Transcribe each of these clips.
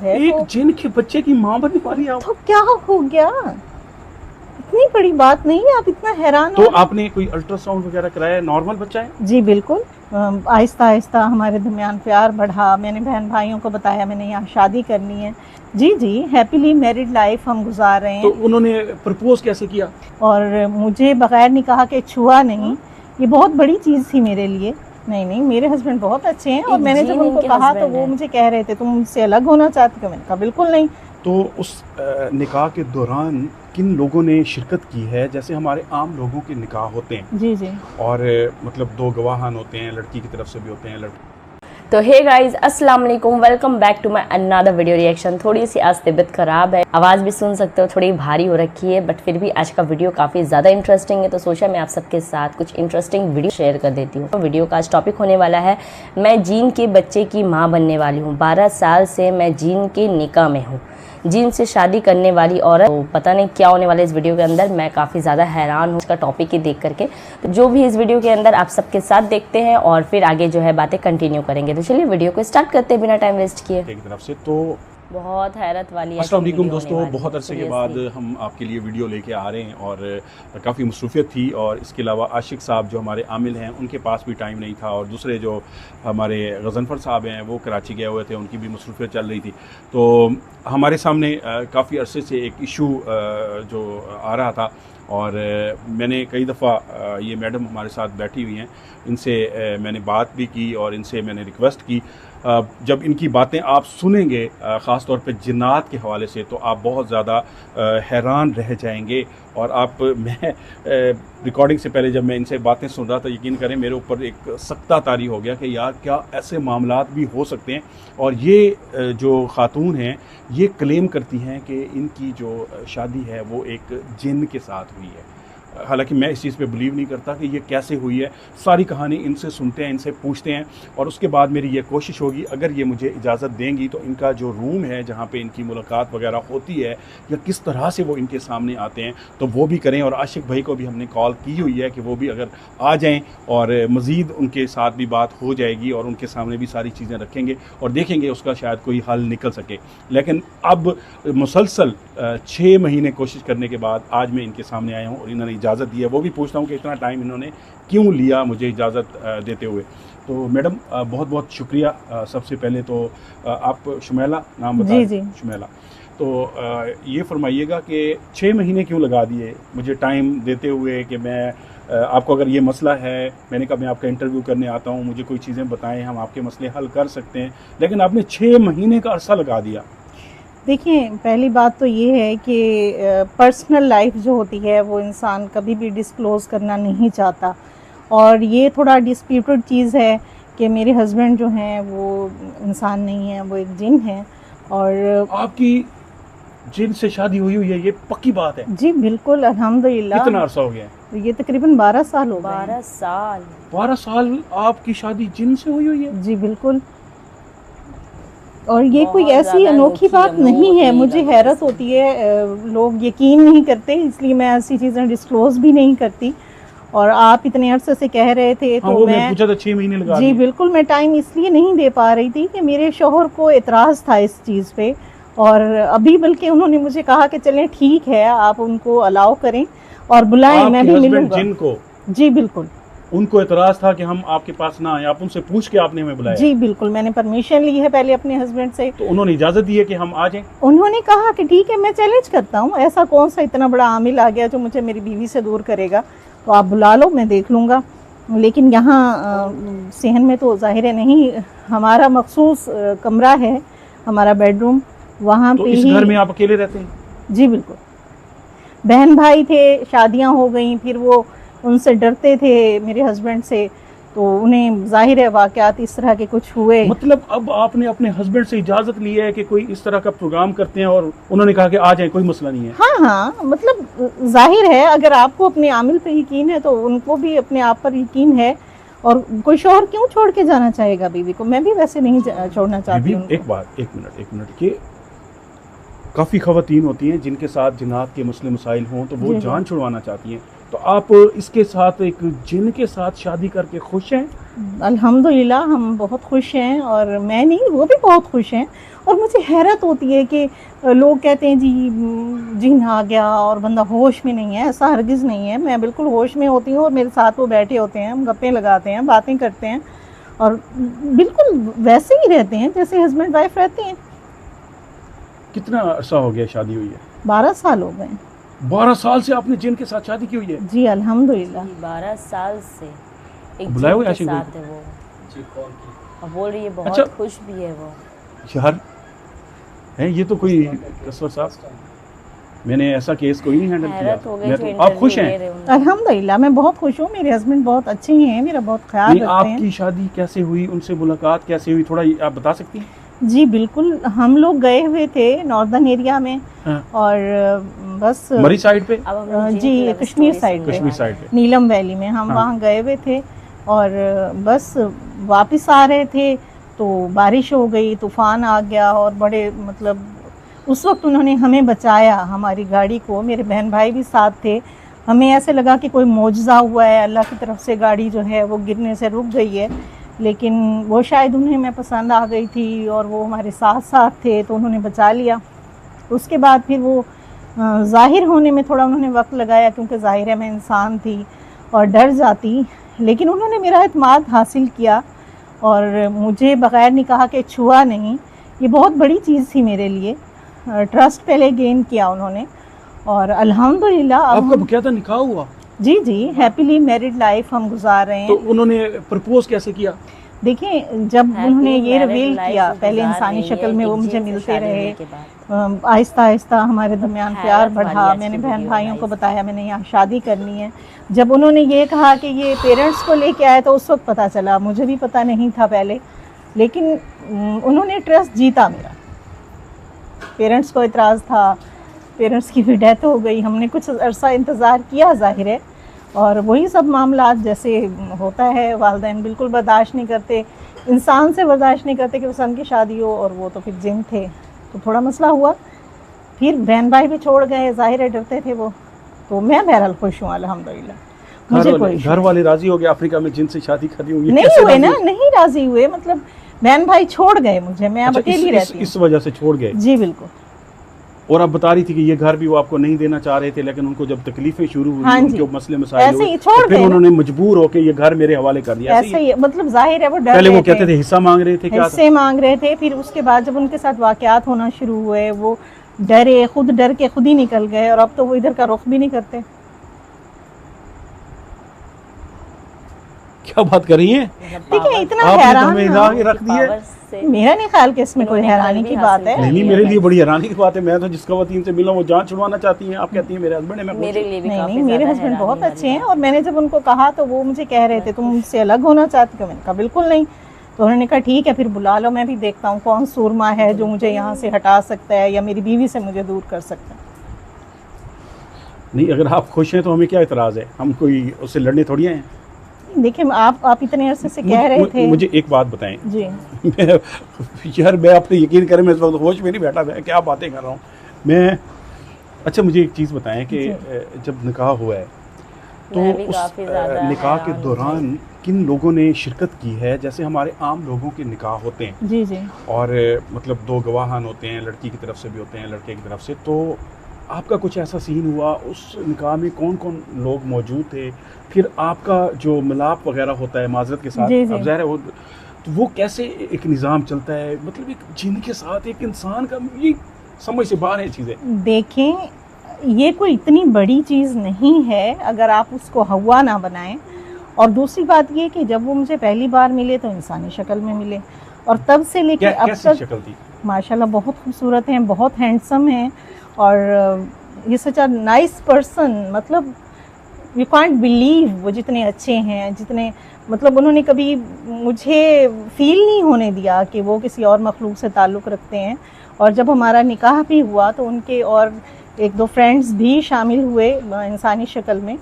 है। एक जिन के बच्चे की माँ बनने वाली आप, तो क्या हो गया, इतनी बड़ी बात नहीं है, आप इतना हैरान तो हो। आपने कोई अल्ट्रासाउंड वगैरह कराया? नॉर्मल बच्चा है? जी बिल्कुल, आहिस्ता आहिस्ता हमारे दरमियान प्यार बढ़ा, मैंने बहन भाइयों को बताया मैंने यहाँ शादी करनी है। जी जी, हैप्पीली मैरिड लाइफ हम गुजार रहे तो हैं। उन्होंने प्रपोज कैसे किया? और मुझे बगैर निकाह के छुआ नहीं, ये बहुत बड़ी चीज़ थी मेरे लिए। नहीं नहीं, मेरे हस्बैंड बहुत अच्छे हैं। और मैंने जब उनको कहा तो वो मुझे कह रहे थे तुम मुझसे अलग होना चाहती हो, मैंने कहा बिल्कुल नहीं। तो उस निकाह के दौरान किन लोगों ने शिरकत की है? जैसे हमारे आम लोगों के निकाह होते हैं जी जी, और मतलब 2 गवाहान होते हैं, लड़की की तरफ से भी होते हैं, लड़की। तो हे गाइज, अस्सलाम वालेकुम, welcome back to my another video reaction. थोड़ी सी आज तबीयत ख़राब है, आवाज़ भी सुन सकते हो थोड़ी भारी हो रखी है, बट फिर भी आज का वीडियो काफ़ी ज़्यादा इंटरेस्टिंग है, तो सोचा मैं आप सबके साथ कुछ इंटरेस्टिंग वीडियो शेयर कर देती हूँ। तो वीडियो का आज टॉपिक होने वाला है, मैं जीन के बच्चे की माँ बनने वाली हूँ। 12 साल से मैं जीन के निकाह में हूँ, जीन से शादी करने वाली औरत। तो पता नहीं क्या होने वाला है इस वीडियो के अंदर, मैं काफ़ी ज़्यादा हैरान हूँ इसका टॉपिक ही देख करके। तो जो भी इस वीडियो के अंदर आप सबके साथ देखते हैं और फिर आगे जो है बातें कंटिन्यू करेंगे। तो चलिए वीडियो को स्टार्ट करते हैं बिना टाइम वेस्ट किए। की तरफ से तो बहुत हैरत वाली है। अस्सलाम वालेकुम दोस्तों, बहुत अरसे के बाद हम आपके लिए वीडियो लेके आ रहे हैं और काफ़ी मसरूफियत थी। और इसके अलावा आशिक साहब जो हमारे आमिल हैं उनके पास भी टाइम नहीं था, और दूसरे जो हमारे गज़नफ़र साहब हैं वो कराची गए हुए थे, उनकी भी मसरूफियत चल रही थी। तो हमारे सामने काफ़ी अरसे से एक इशू जो आ रहा था, और मैंने कई दफ़ा ये मैडम हमारे साथ बैठी हुई हैं, इनसे मैंने बात भी की और इनसे मैंने रिक्वेस्ट की। जब इनकी बातें आप सुनेंगे ख़ास तौर पे जिन्नात के हवाले से, तो आप बहुत ज़्यादा हैरान रह जाएंगे। और आप मैं रिकॉर्डिंग से पहले जब मैं इनसे बातें सुन रहा था, यकीन करें मेरे ऊपर एक सख्ता तारी हो गया कि यार क्या ऐसे मामलात भी हो सकते हैं। और ये जो ख़ातून हैं ये क्लेम करती हैं कि इनकी जो शादी है वो एक जिन के साथ हुई है। हालांकि मैं इस चीज़ पे बिलीव नहीं करता कि ये कैसे हुई है। सारी कहानी इनसे सुनते हैं, इनसे पूछते हैं, और उसके बाद मेरी ये कोशिश होगी, अगर ये मुझे इजाज़त देंगी तो इनका जो रूम है जहाँ पे इनकी मुलाकात वगैरह होती है या किस तरह से वो इनके सामने आते हैं तो वो भी करें। और आशिक भाई को भी हमने कॉल की हुई है कि वो भी अगर आ जाएँ और मज़ीद उनके साथ भी बात हो जाएगी और उनके सामने भी सारी चीज़ें रखेंगे और देखेंगे उसका शायद कोई हल निकल सके। लेकिन अब मुसलसल 6 महीने कोशिश करने के बाद आज मैं इनके सामने आया हूँ और इन्होंने इजाज़त दी है। वो भी पूछता हूँ कि इतना टाइम इन्होंने क्यों लिया मुझे इजाज़त देते हुए। तो मैडम बहुत बहुत शुक्रिया। सबसे पहले तो आप शुमैला नाम बता? जी जी, शुमैला। तो ये फरमाइएगा कि 6 महीने क्यों लगा दिए मुझे टाइम देते हुए कि मैं आपको, अगर ये मसला है, मैंने कहा मैं आपका इंटरव्यू करने आता हूँ, मुझे कोई चीज़ें बताएं, हम आपके मसले हल कर सकते हैं, लेकिन आपने 6 महीने का अरसा लगा दिया। देखिए पहली बात तो ये है कि पर्सनल लाइफ जो होती है वो इंसान कभी भी डिस्क्लोज़ करना नहीं चाहता, और ये थोड़ा डिस्प्यूटेड चीज़ है कि मेरे हस्बैंड जो हैं वो इंसान नहीं है, वो एक जिन है। और आपकी जिन से शादी हुई हुई है, ये पक्की बात है? जी बिल्कुल, अल्हम्दुलिल्लाह। कितना अरसा हो गया है? ये तकरीबन 12 साल हो गए। 12 साल? 12 साल आपकी शादी जिन से हुई हुई है? जी बिल्कुल, और ये कोई बहुत ऐसी ज़्यादा अनोखी बात अनोखी नहीं है। अनोखी मुझे लगी हैरत ऐसी। होती है, लोग यकीन नहीं करते, इसलिए मैं ऐसी चीज़ें डिस्क्लोज भी नहीं करती। और आप इतने अरसे से कह रहे थे हाँ, तो वो मैं पूछा था 6 महीने लगा जी दिए। बिल्कुल, मैं टाइम इसलिए नहीं दे पा रही थी कि मेरे शोहर को एतराज़ था इस चीज़ पे, और अभी बल्कि उन्होंने मुझे कहा कि चलें ठीक है, आप उनको अलाउ करें और बुलाएं, मैं भी मिलूंगा। जिनको जी बिल्कुल, उनको एतराज़ था कि हम आपके पास ना आए, आप उनसे पूछ के आपने हमें बुलाया? जी बिल्कुल, मैंने परमिशन ली है पहले अपने हस्बैंड से। तो उन्होंने इजाज़त दी है कि हम आ जाएं? उन्होंने कहा कि ठीक है, मैं चैलेंज करता हूँ, ऐसा कौन सा इतना बड़ा आमिल आ गया जो मुझे मेरी बीवी से दूर करेगा, तो आप बुला लो, मैं देख लूँगा। लेकिन यहाँ सेहन में तो ज़ाहिर है नहीं, हमारा मखसूस कमरा है, हमारा बेडरूम, वहाँ तो पे इस ही। घर में आप अकेले रहते हैं? जी बिल्कुल, बहन भाई थे, शादियाँ हो गई, फिर वो उनसे डरते थे मेरे हस्बैंड से, तो उन्हें ज़ाहिर है वाक़यात इस तरह के कुछ हुए। मतलब अब आपने अपने हस्बैंड से इजाज़त ली है कि कोई इस तरह का प्रोग्राम करते हैं और उन्होंने कहा कि आ जाएं, कोई मसला नहीं है? हाँ हाँ, मतलब जाहिर है अगर आपको अपने आमिल पे यकीन है तो उनको भी अपने आप पर यकीन है, और कोई शौहर क्यों छोड़ के जाना चाहेगा बीवी को? मैं भी वैसे नहीं छोड़ना चाहती हूँ। एक मिनट कि काफ़ी ख़वातीन होती हैं जिनके साथ जिन्नात के मसले मसाइल हों तो वो जी, जी। जान छुड़वाना चाहती हैं, तो आप इसके साथ एक जिन के साथ शादी करके खुश हैं? अल्हम्दुलिल्लाह हम बहुत खुश हैं, और मैं नहीं, वो भी बहुत खुश हैं। और मुझे हैरत होती है कि लोग कहते हैं जी जिन आ गया और बंदा होश में नहीं है। ऐसा हरगिज़ नहीं है, मैं बिल्कुल होश में होती हूँ और मेरे साथ वो बैठे होते हैं, हम गप्पे लगाते हैं, बातें करते हैं और बिल्कुल वैसे ही रहते हैं जैसे हस्बैंड वाइफ रहते हैं। कितना अरसा हो गया शादी हुई है? 12 साल हो गए। 12 साल से आपने जिन के साथ शादी की हुई है? जी अल्हम्दुलिल्लाह। 12 साल से एक बुलाए हुए जिन के आशिक साथ है वो, और बोल रही है बहुत अच्छा। खुश भी है वो। यार है ये तो कोई कसवर साहब, मैंने ऐसा केस कोई नहीं हैंडल किया। हैरत हो गई मैं जो तो, आप खुश इंटरव्यू ले हैं? रहे हैं उनका। अल्हम्दुलिल्लाह मैं बहुत खुश हूँ, मेरे हस्बैंड बहुत अच्छे हैं, मेरा बहुत ख्याल नहीं, रखते हैं। आपकी शादी कैसे हुई, उनसे मुलाकात कैसे हुई, थोड़ा आप बता सकती हैं? जी बिल्कुल, हम लोग गए हुए थे नॉर्दर्न एरिया में, हाँ। और बस मरी साइड पे? अब हम जिन जी, की लव कश्मीर स्टोरी साइड सुनने पे। कश्मीर वाले साइड हैं। पे। नीलम वैली में हम हाँ। वहाँ गए हुए थे, और बस वापस आ रहे थे तो बारिश हो गई, तूफ़ान आ गया, और बड़े मतलब उस वक्त उन्होंने हमें बचाया, हमारी गाड़ी को। मेरे बहन भाई भी साथ थे। हमें ऐसे लगा कि कोई मौजज़ा हुआ है, अल्लाह की तरफ से गाड़ी जो है वो गिरने से रुक गई है, लेकिन वो शायद उन्हें मैं पसंद आ गई थी और वो हमारे साथ साथ थे तो उन्होंने बचा लिया। उसके बाद फिर वो ज़ाहिर होने में थोड़ा उन्होंने वक्त लगाया, क्योंकि ज़ाहिर है मैं इंसान थी और डर जाती, लेकिन उन्होंने मेरा एतमाद हासिल किया और मुझे बग़ैर निकाह के छुआ नहीं। ये बहुत बड़ी चीज़ थी मेरे लिए। ट्रस्ट पहले गेन किया उन्होंने, और अल्हम्दुलिल्लाह अब आपका बकायदा निकाह हुआ? जी जी हैप्पीली मैरिड लाइफ हम गुजार रहे तो हैं। उन्होंने प्रपोज कैसे किया? देखिए जब Happy उन्होंने ये married रिवील life किया, वो पहले गुजार इंसानी रही शक्ल है में वो एक मुझे जिन से मिलते शादी रहे, होने के बाद। आहिस्ता आहिस्ता हमारे दरमियान हैरत प्यार वाली बढ़ा। आज की मैंने बहन वीडियो भाइयों को गाइस। बताया मैंने यहाँ शादी करनी है। जब उन्होंने ये कहा कि ये पेरेंट्स को लेके आए तो उस वक्त पता चला, मुझे भी पता नहीं था पहले, लेकिन उन्होंने ट्रस्ट जीता मेरा। पेरेंट्स को इतराज़ था, पेरेंट्स की भी डेथ हो गई, हमने कुछ अरसा इंतज़ार किया ज़ाहिर है, और वही सब मामला जैसे होता है, वालिदैन बिल्कुल बर्दाश्त नहीं करते, इंसान से बर्दाश्त नहीं करते कि पसंद की शादी हो, और वो तो फिर जिन थे तो थोड़ा मसला हुआ। फिर बहन भाई भी छोड़ गए, ज़ाहिर है डरते थे वो। तो मैं बहरहाल खुश हूँ अल्हम्दुलिल्लाह। मुझे कोई घर वाले राजी हो गए अफ्रीका में जिनसे शादी करी हुई? नहीं हुए ना, नहीं राजी हुए, मतलब बहन भाई छोड़ गए मुझे, मैं अब अकेली रहती हूँ। इस वजह से छोड़ गए? जी बिल्कुल। और आप बता रही थी कि ये घर भी वो आपको नहीं देना चाह रहे थे, लेकिन उनको जब तकलीफें शुरू हुई, हाँ जी। उनके मसले मसाइल ऐसे हुए, ही छोड़ तो फिर गए ना। उन्होंने मजबूर होकर ये घर मेरे हवाले कर दिया। ऐसे ही मतलब जाहिर है वो डर पहले वो रहे कहते थे हिस्सा मांग रहे थे, क्या था? हिस्से मांग रहे थे, फिर उसके बाद जब उनके साथ वाकयात होना शुरू हुए, वो डरे, खुद डर के खुद ही निकल गए, और अब तो वो इधर का रुख भी नहीं करते। क्या बात कर रही हैं? ठीक है, इतना आपने तो हैरान हमें ना- हिला के रख दिए। पावर से मेरा नहीं ख्याल कि इसमें कोई इन्होंने हैरानी कल की भी बात हासिल है। कर नहीं, लिया मेरे लिए गाइस। बड़ी हैरानी की बात है। मैं तो जिस खवातीन से मिला वो जान छुड़वाना चाहती हैं, आप कहती हैं मेरे हस्बैंड है, मैं खुश मेरे हूं। लिए भी नहीं काफी नहीं, मेरे ज्यादा हस्बैंड बहुत हैरानी अच्छे वाली हैं, और मैंने जब उनको कहा तो वो मुझे कह रहे थे तुम मुझसे अलग होना चाहती हो, मैंने कहा बिल्कुल नहीं। तो उन्होंने कहा ठीक है फिर बुला लो, मैं भी देखता हूँ कौन सूरमा है जो मुझे यहाँ से हटा सकता है या मेरी बीवी से मुझे दूर कर सकता है। नहीं, अगर आप खुश हैं तो हमें क्या इतराज़ है, हम कोई उससे लड़ने थोड़ी आए हैं। देखिए आप इतने अरसे से कह रहे थे। मुझे एक बात बताएं। जी यार मैं आप पे यकीन करें, मैं इस वक्त होश में नहीं बैठा, मैं क्या बातें कर रहा हूँ मैं। अच्छा मुझे एक चीज़ बताएं कि जब निकाह हुआ है तो मैं भी उस काफी ज्यादा निकाह के हैरान दौरान किन लोगों ने शिरकत की है? जैसे हमारे आम लोगों के निकाह होते हैं जी जी और मतलब 2 गवाहान होते हैं, लड़की की तरफ से भी होते हैं लड़के की तरफ से, तो आपका कुछ ऐसा सीन हुआ उस निकाह में? कौन कौन लोग मौजूद थे? फिर आपका जो मिलाप वगैरह होता है माजरत के साथ, जी, जी। अब ज़ाहिर है वो, तो वो कैसे एक निज़ाम चलता है? मतलब एक जिन के साथ एक इंसान का, ये समझ से बाहर है चीज़ें। देखें, ये कोई इतनी बड़ी चीज़ नहीं है अगर आप उसको हवा ना बनाएं। और दूसरी बात ये कि जब वो मुझे पहली बार मिले तो इंसानी शक्ल में मिले, और तब से लेके अब कैसी तक शक्ल थी? माशाल्लाह बहुत खूबसूरत हैं, बहुत हैंडसम हैं, और ये सच अ नाइस पर्सन। मतलब यू कांट बिलीव वो जितने अच्छे हैं, जितने मतलब उन्होंने कभी मुझे फील नहीं होने दिया कि वो किसी और मखलूक से ताल्लुक़ रखते हैं। और जब हमारा निकाह भी हुआ तो उनके और 1-2 फ्रेंड्स भी शामिल हुए इंसानी शक्ल में,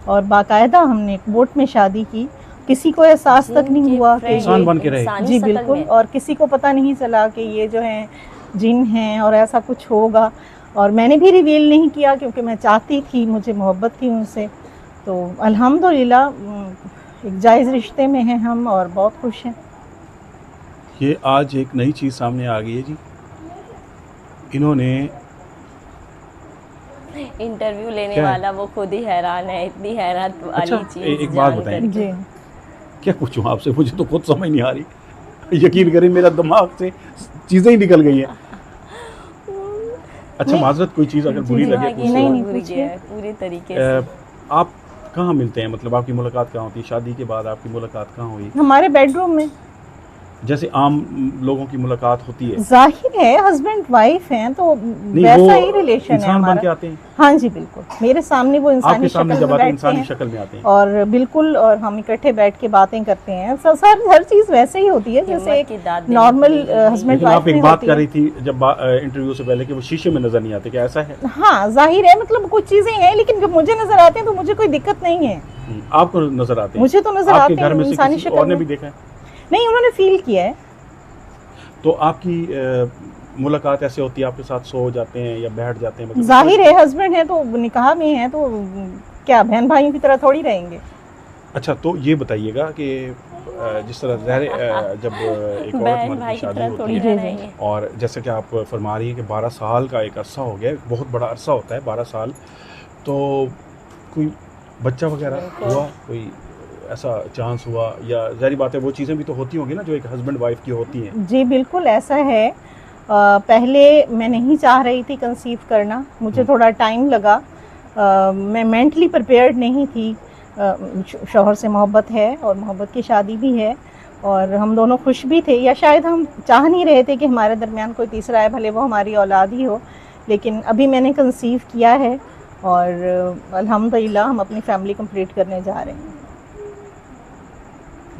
और बाकायदा हमने एक बोट में शादी की। किसी को एहसास तक नहीं हुआ कि इंसान बन के रहे। जी बिल्कुल, और किसी को पता नहीं चला कि ये जो हैं जिन हैं और ऐसा कुछ होगा। और मैंने भी रिवील नहीं किया क्योंकि मैं चाहती थी, मुझे मोहब्बत थी उनसे। तो अल्हम्दुलिल्लाह एक जायज़ रिश्ते में हैं हम और बहुत खुश हैं। ये आज एक नई चीज़ सामने आ गई है जी, इन्होंने इंटरव्यू लेने क्या है? वाला वो खुद ही हैरान है, इतनी हैरान वाली अच्छा, चीज एक बात जानकर बताएं। जी क्या पूछूं आपसे, मुझे तो खुद समझ नहीं आ रही। यकीन करें मेरा दिमाग से चीज़ें ही निकल गई हैं। अच्छा, माजरत कोई चीज़ अगर बुरी लगे दिमाग ही पूछ नहीं, लो। नहीं, बुरी पूछिए। गया है पूरी तरीके से। आप कहाँ मिलते हैं, मतलब आपकी मुलाकात कहाँ होती है? शादी के बाद आपकी मुलाकात कहाँ हुई? हमारे बेडरूम में। जैसे आम लोगों की मुलाकात होती है। जाहिर है हस्बैंड वाइफ हैं तो नहीं, वैसा वो ही रिलेशन है इंसान बन के हमारा। आते हैं हाँ जी बिल्कुल, मेरे सामने वो इंसानी आपके सामने शक्ल जब में आते हैं, बैठते इंसानी हैं शक्ल में आते हैं। और बिल्कुल, और हम इकट्ठे बैठ के बातें करते हैं। सर हर चीज़ वैसे ही होती है जैसे हिम्मत की दाद एक देनी नॉर्मल पड़ेगी। हस्बैंड लेकिन वाइफ आप एक में बात होती कर है। रही थी जब इंटरव्यू से पहले कि वो शीशे में नजर नहीं आते, क्या ऐसा है? हाँ जाहिर है, मतलब कुछ चीज़ें हैं लेकिन जब मुझे नजर आते हैं तो मुझे कोई दिक्कत नहीं है। आपको नजर आते हैं? मुझे तो नजर आपके आते घर हैं में से इंसानी किसी शक्ल और ने में। भी देखा है? नहीं, उन्होंने फील किया है। तो आपकी मुलाकात ऐसे होती है, आपके साथ सो जाते हैं या बैठ जाते हैं? मतलब जाहिर है हस्बैंड है तो निकाह में है तो क्या बहन भाइयों की तरह थोड़ी रहेंगे। अच्छा, तो ये बताइएगा कि जिस तरह जब एक औरत बहन मर्द भाई की की शादी तरह होती थोड़ी है, रह रहेंगे। और जैसे कि आप फरमा रही हैं कि 12 साल का एक अरसा हो गया, बहुत बड़ा अरसा होता है 12 साल, तो कोई बच्चा वगैरह हुआ, कोई ऐसा चांस हुआ? या ज़ाहिर बात है वो चीज़ें भी तो होती होंगी ना जो एक हस्बैंड वाइफ की होती हैं। जी बिल्कुल ऐसा है। पहले मैं नहीं चाह रही थी कंसीव करना, मुझे थोड़ा टाइम लगा। मैं मेंटली प्रिपेयर्ड नहीं थी। शौहर से मोहब्बत है और मोहब्बत की शादी भी है और हम दोनों खुश भी थे, या शायद हम चाह नहीं रहे थे कि हमारे दरमियान कोई तीसरा है, भले वो हमारी औलाद ही हो। लेकिन अभी मैंने कंसीव किया है और अल्हम्दुलिल्लाह हम अपनी फैमिली कंप्लीट करने जा रहे हैं।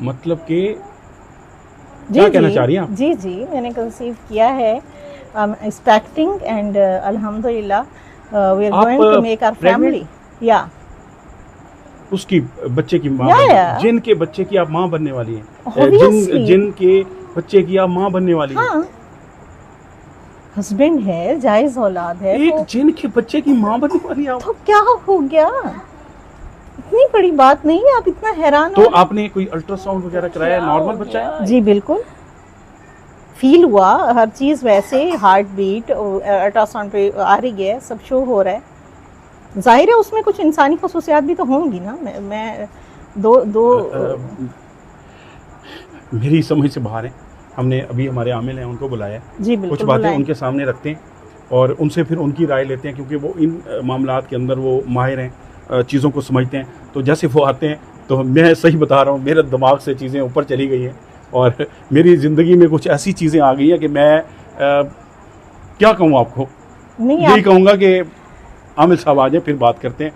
मतलब कि क्या कहना चाह रही हैं आप? जी जी, मैंने कंसीव किया है, एक्सपेक्टिंग एंड अल्हम्दुलिल्लाह we are going to make our family. या उसकी बच्चे की माँ या। जिनके बच्चे की आप माँ बनने वाली हैं, Obviously. जिनके बच्चे की आप माँ बनने वाली हैं। हाँ, हस्बैंड है, जायज औलाद है, एक जिनके बच्चे की माँ बनने वाली आप, तो क्या हो गया? इतनी बड़ी बात नहीं है, आप इतना हैरान तो हो। आपने कोई अल्ट्रासाउंड वगैरह कराया? नॉर्मल बच्चा है? जी बिल्कुल, फील हुआ हर चीज़, वैसे हार्ट बीट अल्ट्रासाउंड पे आ रही है, सब शो हो रहा है। जाहिर है उसमें कुछ इंसानी खसूसियात भी तो होंगी ना। मैं दो मेरी समझ से बाहर है। हमने अभी हमारे आमिल हैं उनको बुलाया है, जी बिल्कुल कुछ बातें बुलाएं। उनके सामने रखते हैं और उनसे फिर उनकी राय लेते हैं, क्योंकि वो इन मामलात के अंदर वो माहिर हैं, चीज़ों को समझते हैं। तो जैसे वो आते हैं तो मैं सही बता रहा हूँ, मेरे दिमाग से चीज़ें ऊपर चली गई हैं और मेरी ज़िंदगी में कुछ ऐसी चीज़ें आ गई हैं कि मैं क्या कहूँ आपको, नहीं यही कहूँगा कि आमिल साहब आ जाए फिर बात करते हैं।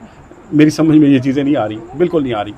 मेरी समझ में ये चीज़ें नहीं आ रही, बिल्कुल नहीं आ रही।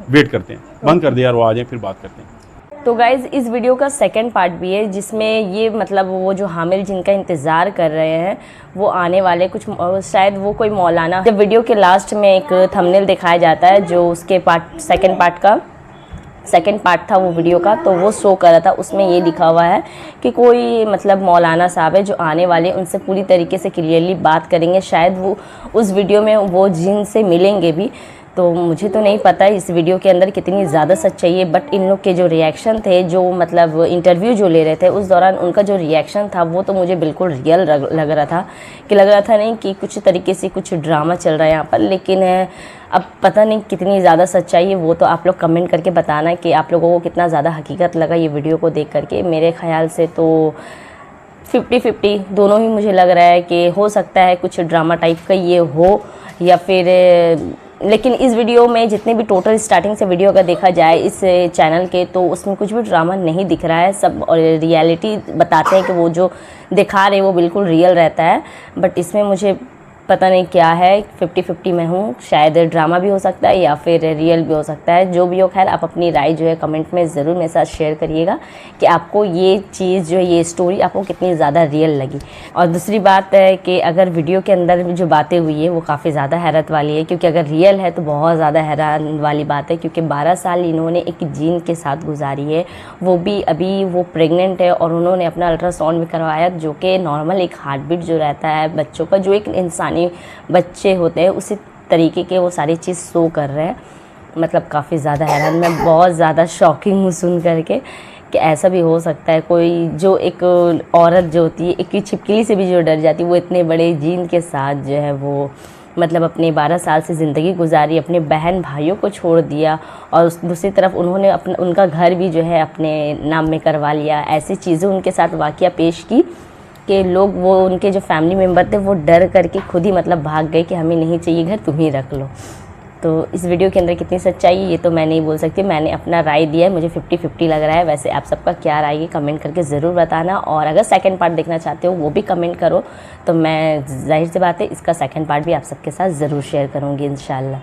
वेट करते हैं, बंद कर दे यार, वो आ जाए फिर बात करते हैं। तो गाइज़ इस वीडियो का सेकंड पार्ट भी है जिसमें ये मतलब वो जो हामिल जिनका इंतज़ार कर रहे हैं वो आने वाले कुछ शायद वो कोई मौलाना। जब वीडियो के लास्ट में एक थंबनेल दिखाया जाता है जो उसके सेकंड पार्ट था वो वीडियो का, तो वो शो कर रहा था, उसमें ये लिखा हुआ है कि कोई मतलब मौलाना साहब है जो आने वाले, उनसे पूरी तरीके से क्लियरली बात करेंगे। शायद वो उस वीडियो में वो जिन से मिलेंगे भी, तो मुझे तो नहीं पता इस वीडियो के अंदर कितनी ज़्यादा सच्चाई है, बट इन लोग के जो रिएक्शन थे, जो मतलब इंटरव्यू जो ले रहे थे उस दौरान उनका जो रिएक्शन था वो तो मुझे बिल्कुल रियल लग रहा था, कि लग रहा था नहीं कि कुछ तरीके से कुछ ड्रामा चल रहा है यहाँ पर। लेकिन अब पता नहीं कितनी ज़्यादा सच्चाई है, वो तो आप लोग कमेंट करके बताना कि आप लोगों को कितना ज़्यादा हकीकत लगा ये वीडियो को देख करके। मेरे ख्याल से तो 50-50 दोनों ही मुझे लग रहा है कि हो सकता है कुछ ड्रामा टाइप का ये हो, या फिर लेकिन इस वीडियो में जितने भी टोटल स्टार्टिंग से वीडियो अगर देखा जाए इस चैनल के, तो उसमें कुछ भी ड्रामा नहीं दिख रहा है। सब रियलिटी बताते हैं कि वो जो दिखा रहे वो बिल्कुल रियल रहता है, बट इसमें मुझे पता नहीं क्या है, 50-50 में हूँ। शायद ड्रामा भी हो सकता है या फिर रियल भी हो सकता है, जो भी हो। खैर आप अपनी राय जो है कमेंट में ज़रूर मेरे साथ शेयर करिएगा कि आपको ये चीज़ जो है, ये स्टोरी आपको कितनी ज़्यादा रियल लगी। और दूसरी बात है कि अगर वीडियो के अंदर जो बातें हुई है वो काफ़ी ज़्यादा हैरत वाली है, क्योंकि अगर रियल है तो बहुत ज़्यादा हैरान वाली बात है, क्योंकि 12 साल इन्होंने एक जीन के साथ गुजारी है, वो भी अभी वो प्रेग्नेंट है और उन्होंने अपना अल्ट्रासाउंड भी करवाया, जो कि नॉर्मल एक हार्ट बीट जो रहता है बच्चों का, जो एक इंसानी बच्चे होते हैं उसी तरीके के वो सारी चीज़ शो कर रहे हैं। मतलब काफ़ी ज़्यादा हैरान, मैं बहुत ज़्यादा शॉकिंग हूँ सुन करके कि ऐसा भी हो सकता है। कोई जो एक औरत जो होती है एक छिपकली से भी जो डर जाती है, वो इतने बड़े जीन के साथ जो है वो मतलब अपने 12 साल से ज़िंदगी गुजारी, अपने बहन भाइयों को छोड़ दिया और उस दूसरी तरफ उन्होंने उनका घर भी जो है अपने नाम में करवा लिया। ऐसी चीज़ें उनके साथ वाक़या पेश की कि लोग, वो उनके जो फैमिली मेम्बर थे वो डर करके खुद ही मतलब भाग गए कि हमें नहीं चाहिए घर, तुम ही रख लो। तो इस वीडियो के अंदर कितनी सच्चाई है ये तो मैं नहीं बोल सकती, मैंने अपना राय दिया है, मुझे 50-50 लग रहा है। वैसे आप सबका क्या राय है कमेंट करके ज़रूर बताना, और अगर सेकंड पार्ट देखना चाहते हो वो भी कमेंट करो, तो मैं जाहिर सी बात है इसका सेकंड पार्ट भी आप सबके साथ ज़रूर शेयर करूँगी इंशाल्लाह।